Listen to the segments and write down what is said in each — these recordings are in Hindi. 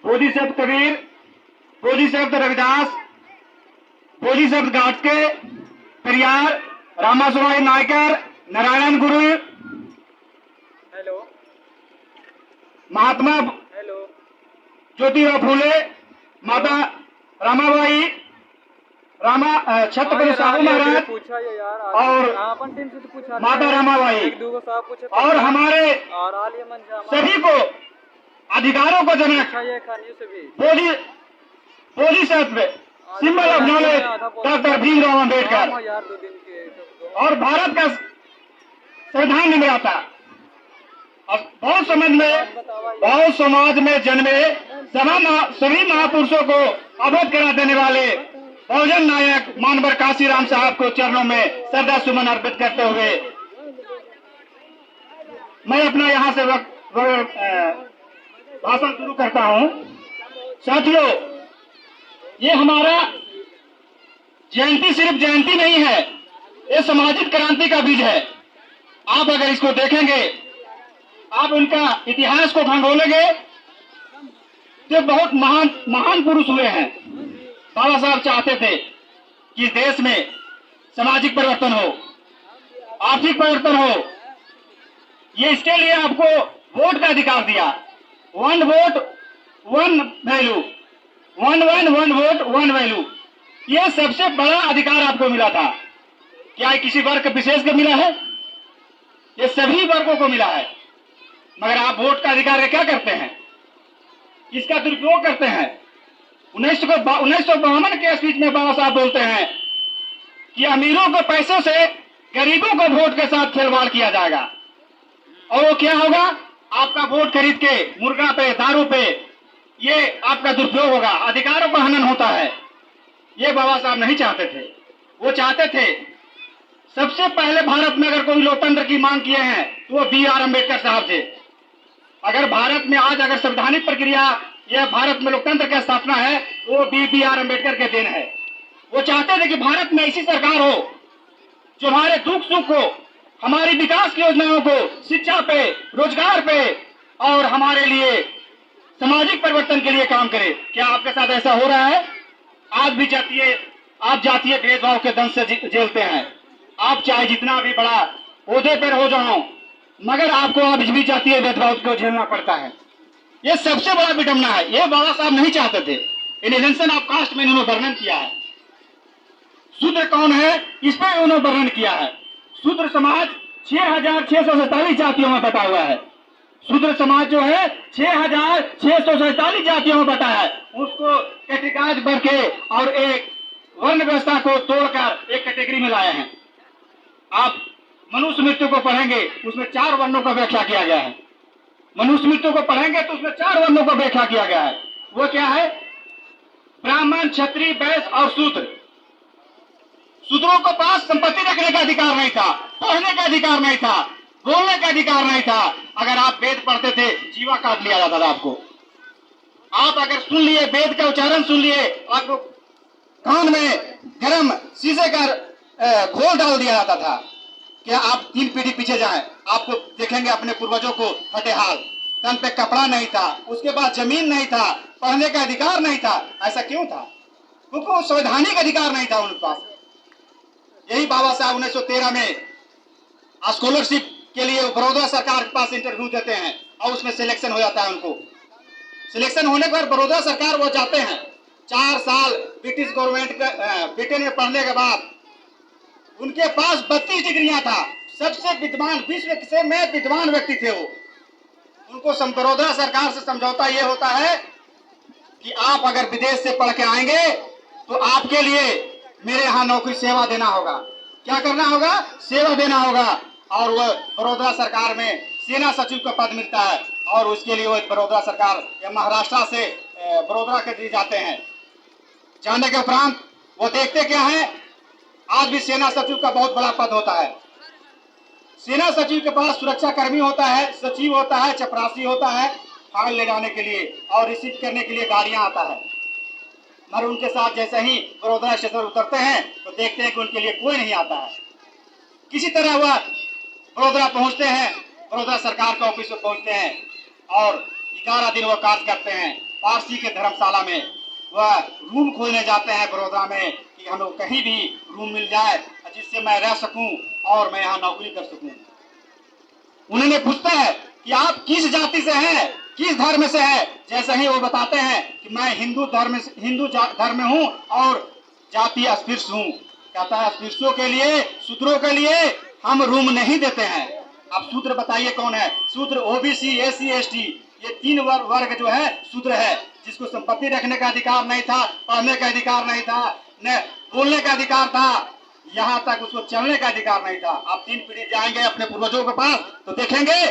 बोधिसत्व कबीर, बोधिसत्व रविदास, बोधिसत्व गाडगे, पेरियार, रामास्वामी नायकर, नारायण गुरु, हेलो महात्मा हेलो ज्योतिराव फूले, माता रमाबाई, छत्रपति साहू महाराज पूछा ये यार और अपन टीम से तो पूछा माता रमाबाई एक दूगो साहब पूछे और हमारे और आलिया मंजा सभी को अधिकारों को जनक अच्छा ये खानियों से भी Bodhisattva symbol of knowledge doctor Bhimrao Ambedkar यार 2 दिन के और भारत का संविधान निर्माता और बहुत समाज में जन्मे सभी महापुरुषों को अवगत करा देने वाले बहुजन नायक मानवर काशीराम साहब को चरणों में श्रद्धा सुमन अर्पित करते हुए मैं अपना यहाँ से भाषण शुरू करता हूँ। साथियों, ये हमारा जयंती सिर्फ जयंती नहीं है, ये सामाजिक क्रांति का बीज है। आप अगर इसको देखेंगे, आप उनका इतिहास को खंगोलेंगे तो बहुत महान पुरुष हुए हैं। बाबा साहब चाहते थे कि इस देश में सामाजिक परिवर्तन हो, आर्थिक परिवर्तन हो। ये इसके लिए आपको वोट का अधिकार दिया। 1 वोट 1 वैल्यू, 1 वोट 1 वैल्यू, ये सबसे बड़ा अधिकार आपको मिला था। क्या किसी वर्ग विशेष को मिला है? ये सभी वर्गों को मिला है। मगर आप वोट का अधिकार का क्या करते हैं? इसका दुरुपयोग करते हैं। 1952 के स्पीच में बाबा साहब बोलते हैं कि अमीरों को पैसों से गरीबों को वोट के साथ खिलवाड़ किया जाएगा और वो क्या होगा? आपका वोट खरीद के मुर्गा पे, दारू पे, ये आपका दुरुपयोग होगा, अधिकारों का हनन होता है। ये बाबा साहब नहीं चाहते थे। वो चाहते थे सबसे पहले भारत में अगर कोई लोकतंत्र की मांग किए हैं तो वो B.R. अम्बेडकर साहब थे। अगर भारत में आज अगर संवैधानिक प्रक्रिया या भारत में लोकतंत्र की स्थापना है तो वो B.R. अम्बेडकर के देन है। वो चाहते थे कि भारत में ऐसी सरकार हो जो हमारे दुख सुख को, हमारी विकास की योजनाओं को, शिक्षा पे, रोजगार पे और हमारे लिए सामाजिक परिवर्तन के लिए काम करे। क्या आपके साथ ऐसा हो रहा है? आज भी आप जातीय भेदभाव के दंश से झेलते हैं। आप चाहे जितना भी बड़ा ओहदे पर हो जाओ, मगर आपको आज भी जातीय भेदभाव को झेलना पड़ता है। ये सबसे बड़ा विडंबना है। ये बाबा साहब नहीं चाहते थे। एलियनेशन ऑफ कास्ट में इन्होंने वर्णन किया है। शूद्र कौन है, इस पर उन्होंने वर्णन किया है। शूद्र समाज 6647 जातियों में बटा हुआ है। शूद्र समाज जो है 6647 जातियों में बटा है। उसको कैटेगराइज करके और एक वर्ण व्यवस्था को तोड़कर एक कैटेगरी में लाए हैं। आप मनुष्य मृत्यु को पढ़ेंगे, उसमें 4 वर्णों का व्याख्या किया गया है। मनुष्य मृत्यु को पढ़ेंगे तो उसमें 4 वर्णों का व्याख्या किया गया है। वो क्या है? ब्राह्मण, क्षत्रिय, वैश्य और शूद्र। शूद्रों को पास संपत्ति रखने का अधिकार नहीं था, पढ़ने का अधिकार नहीं था, बोलने का अधिकार नहीं था। अगर आप वेद पढ़ते थे, जीवा काट लिया जाता था आपको। आप अगर सुन लिए, वेद का उच्चारण सुन लिए, आपको कान में गरम शीशे का घोल डाल दिया जाता था कि आप 3 पीढ़ी पीछे जाएं। आपको देखेंगे अपने पूर्वजों को फटे हाल, तन पे कपड़ा नहीं था, उसके बाद जमीन नहीं था, पढ़ने का अधिकार नहीं था। ऐसा क्यों था? क्योंकि संवैधानिक अधिकार नहीं था उनके पास। यही बाबा साहब 1913 में स्कॉलरशिप के लिए बड़ौदा सरकार के पास इंटरव्यू देते हैं और उसमें सिलेक्शन हो जाता है। उनको सिलेक्शन होने पर बड़ौदा सरकार वो जाते हैं। 4 साल ब्रिटिश गवर्नमेंट ब्रिटेन में पढ़ने के बाद उनके पास 32 डिग्रियां था। सबसे विद्वान, विश्व में विद्वान व्यक्ति थे वो। उनको बड़ौदा सरकार से समझौता ये होता है कि आप अगर विदेश से पढ़ के आएंगे तो आपके लिए मेरे यहाँ नौकरी सेवा देना होगा। क्या करना होगा? सेवा देना होगा। और वह बड़ौदा सरकार में सेना सचिव का पद मिलता है और उसके लिए वो बड़ौदा सरकार या महाराष्ट्र से बड़ौदा के लिए जाते हैं। जाने के उपरांत वो देखते क्या है, आज भी सेना सचिव का बहुत बड़ा पद होता है। सेना सचिव के पास सुरक्षा कर्मी होता है, सचिव होता है, चपरासी होता है, फाइल ले जाने के लिए और रिसीव करने के लिए गाड़ियां आता है। मगर उनके साथ जैसे ही बड़ौदा स्टेशन उतरते हैं तो देखते हैं कि उनके लिए कोई नहीं आता है। किसी तरह वह बड़ौदा पहुंचते हैं, बड़ौदा सरकार के ऑफिस में पहुंचते हैं और 11 दिन वो कार्य करते हैं। पारसी के धर्मशाला में वह रूम खोजने जाते हैं बड़ौदा में कि हमें कहीं भी रूम मिल जाए जिससे मैं रह सकूं और मैं यहाँ नौकरी कर सकूं। उन्होंने पूछता है कि आप किस जाति से हैं, किस धर्म से है। जैसे ही वो बताते हैं कि मैं हिंदू धर्म में हूँ और जाति अस्पृश्य हूँ। कहता है अस्पृश्यों के लिए, शूद्रों के लिए हम रूम नहीं देते हैं। अब शूद्र बताइए कौन है? शूद्र ओबीसी, एससी, एसटी, ये 3 वर्ग जो है शूद्र है, जिसको संपत्ति रखने का अधिकार नहीं था, पढ़ने का अधिकार नहीं था, न बोलने का अधिकार था, यहाँ तक उसको चलने का अधिकार नहीं था। आप 3 पीढ़ी जाएंगे अपने पूर्वजों के पास तो देखेंगे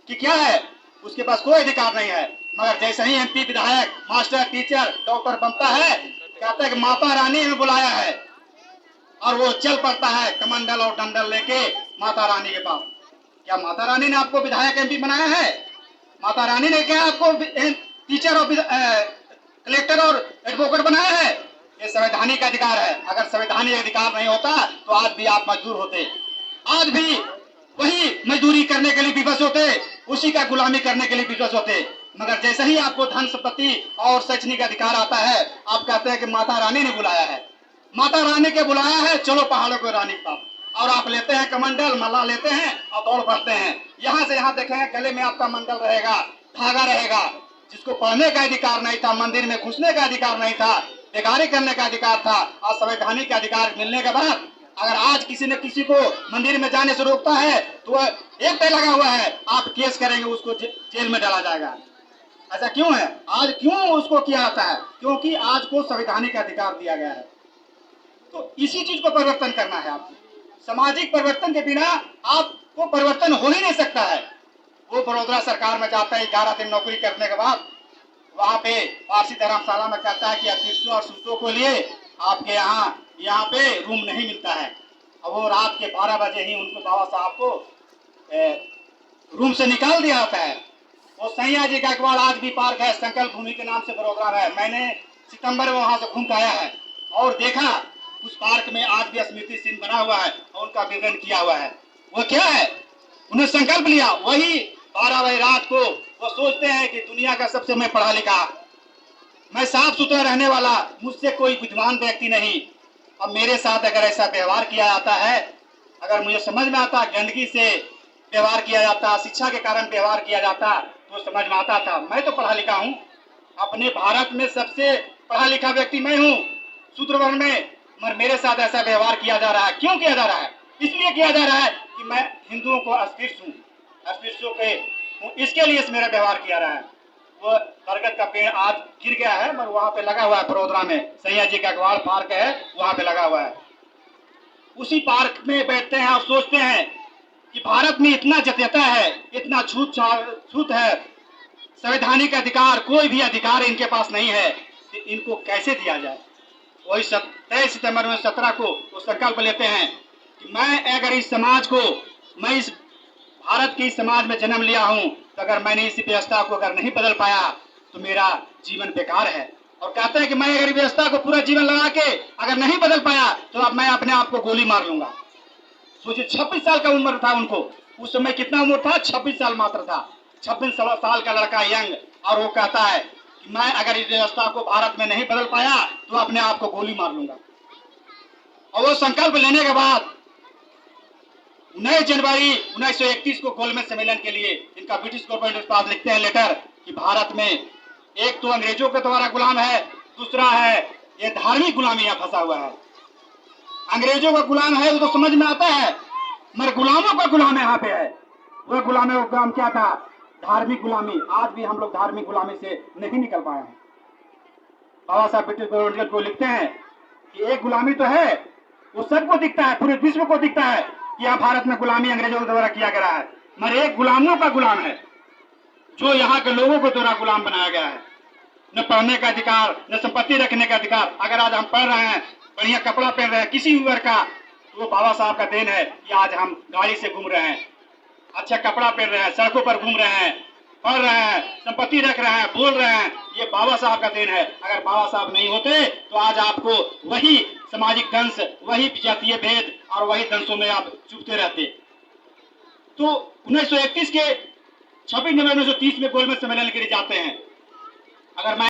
कि क्या है, उसके पास कोई अधिकार नहीं है। मगर जैसे ही एमपी, विधायक, मास्टर, टीचर, डॉक्टर बनता है, कहता है कि माता रानी ने बुलाया है और वो चल पड़ता है कमंडल और डंडल लेके माता रानी के पास। क्या माता रानी ने आपको विधायक, एमपी बनाया है? माता रानी ने क्या आपको टीचर और कलेक्टर और एडवोकेट बनाया है? ये संवैधानिक अधिकार है। अगर संवैधानिक अधिकार नहीं होता तो आज भी आप मजदूर होते, आज भी वही मजदूरी करने के लिए विवश होते, उसी का गुलामी करने के लिए विवश होते। मगर जैसे ही आपको धन संपत्ति और शैक्षणिक अधिकार आता है, आप कहते हैं कि माता रानी ने बुलाया है, माता रानी के बुलाया है, चलो पहाड़ों को रानी का। और आप लेते हैं कमंडल, मल्ला लेते हैं और दौड़ पड़ते हैं। यहाँ से यहाँ देखें, गले में आपका मंडल रहेगा, धागा रहेगा। जिसको पढ़ने का अधिकार नहीं था, मंदिर में घुसने का अधिकार नहीं था, बेगारी करने का अधिकार था, आज संवैधानिक अधिकार मिलने के बाद अगर आज किसी ने किसी को मंदिर में जाने से रोकता है तो एक तय लगा हुआ है, आप केस करेंगे, उसको जेल में डाला जाएगा। ऐसा क्यों है? आज क्यों उसको किया जाता है? क्योंकि आज को संवैधानिक अधिकार दिया गया है। तो इसी चीज को परिवर्तन करना है आपको। सामाजिक परिवर्तन के बिना आपको परिवर्तन हो ही नहीं सकता है। वो बड़ौदा सरकार में जाता है, 11 दिन नौकरी करने के बाद वहां पे पारसी धर्मशाला में कहता है कि अस्पृश्यों और शूद्रों को लिए आपके यहाँ पे रूम नहीं मिलता है। और वो रात के 12 बजे ही उनको बाबा साहब को रूम से निकाल दिया जाता है। वो सैया जी गायकवाड़ आज भी पार्क है, संकल्प भूमि के नाम से बड़ौदा है। मैंने सितंबर में वहां से घूम के आया है और देखा उस पार्क में आज भी स्मृति चिन्ह बना हुआ है और उनका विवरण किया हुआ है। वो क्या है? उन्हें संकल्प लिया, वही 12 बजे रात को वो सोचते हैं कि दुनिया का सबसे मैं पढ़ा लिखा, मैं साफ सुथरा रहने वाला, मुझसे कोई विद्वान व्यक्ति नहीं। अब मेरे साथ अगर ऐसा व्यवहार किया जाता है, अगर मुझे समझ में आता गंदगी से व्यवहार किया जाता, शिक्षा के कारण व्यवहार किया जाता तो समझ में आता था। मैं तो पढ़ा लिखा हूँ, अपने भारत में सबसे पढ़ा लिखा व्यक्ति मैं हूँ शूद्र वर्ण में, मगर मेरे साथ ऐसा व्यवहार किया जा रहा है। क्यों किया जा रहा है? इसलिए किया जा रहा है कि मैं हिंदुओं को अस्पृश्य हूँ, अस्पृश्यों के हूँ, इसके लिए मेरा व्यवहार किया रहा है। वो बरगद का पेड़ आज गिर गया है, मगर वहां पे लगा हुआ है बड़ौदा में, सैया जी गायकवाड़ पार्क है, वहां पे लगा हुआ है। उसी पार्क में बैठते हैं और सोचते हैं कि भारत में इतना जटिलता है, इतना छूत है, संवैधानिक अधिकार, कोई भी अधिकार इनके पास नहीं है, कि इनको कैसे दिया जाए। वही 23 सितंबर में 17 को वो संकल्प लेते हैं कि मैं अगर इस समाज को, मैं इस भारत के इस समाज में जन्म लिया हूं, तो अगर मैंने इस व्यवस्था को अगर नहीं बदल पाया तो मेरा जीवन बेकार है। और कहते हैं कि मैं अगर व्यवस्था को पूरा जीवन लगा के अगर नहीं बदल पाया तो अब मैं अपने आप को गोली मार लूंगा। सोचिए, 26 साल का उम्र था उनको, उस समय कितना उम्र था? 26 साल मात्र था। 26 साल का लड़का यंग, और वो कहता है कि मैं अगर इस व्यवस्था को भारत में नहीं बदल पाया तो अपने आप को गोली मार लूंगा। और वो संकल्प लेने के बाद 9 जनवरी 1931 को गोलमेज सम्मेलन के लिए इनका ब्रिटिश गवर्नमेंट के पास लिखते हैं लेटर कि भारत में एक तो अंग्रेजों के द्वारा गुलाम है, दूसरा है ये धार्मिक गुलामी यहाँ फंसा हुआ है। अंग्रेजों का गुलाम है वो तो समझ में आता है, मगर गुलामों का गुलाम यहाँ पे है। वह गुलाम क्या था? धार्मिक गुलामी। आज भी हम लोग धार्मिक गुलामी से नहीं निकल पाए हैं। बाबा साहब ब्रिटिश गवर्नमेंट को लिखते हैं कि एक गुलामी तो है, वो सबको दिखता है, पूरे विश्व को दिखता है कि यहाँ भारत में गुलामी अंग्रेजों के द्वारा किया गया है, मगर एक गुलामों का गुलाम है जो यहाँ के लोगों को द्वारा गुलाम बनाया गया है। न पढ़ने का अधिकार, न संपत्ति रखने का अधिकार। अगर आज हम पढ़ रहे हैं, बढ़िया कपड़ा पहन रहे हैं किसी भी वर्ग का, तो वो बाबा साहब का देन है कि आज हम गाड़ी से घूम रहे हैं, अच्छा कपड़ा पहन रहे हैं, सड़कों पर घूम रहे हैं, पढ़ रहे हैं, संपत्ति रख रहे हैं, बोल रहे हैं, ये बाबा साहब का देन है। अगर बाबा साहब नहीं होते तो आज आपको वही सामाजिक दंश, वही जातीय भेद और वही दंशों में आप चुभते रहते। तो 1931 के 26 नवंबर 1930 में गोलमेज सम्मेलन के लिए जाते हैं। अगर मैं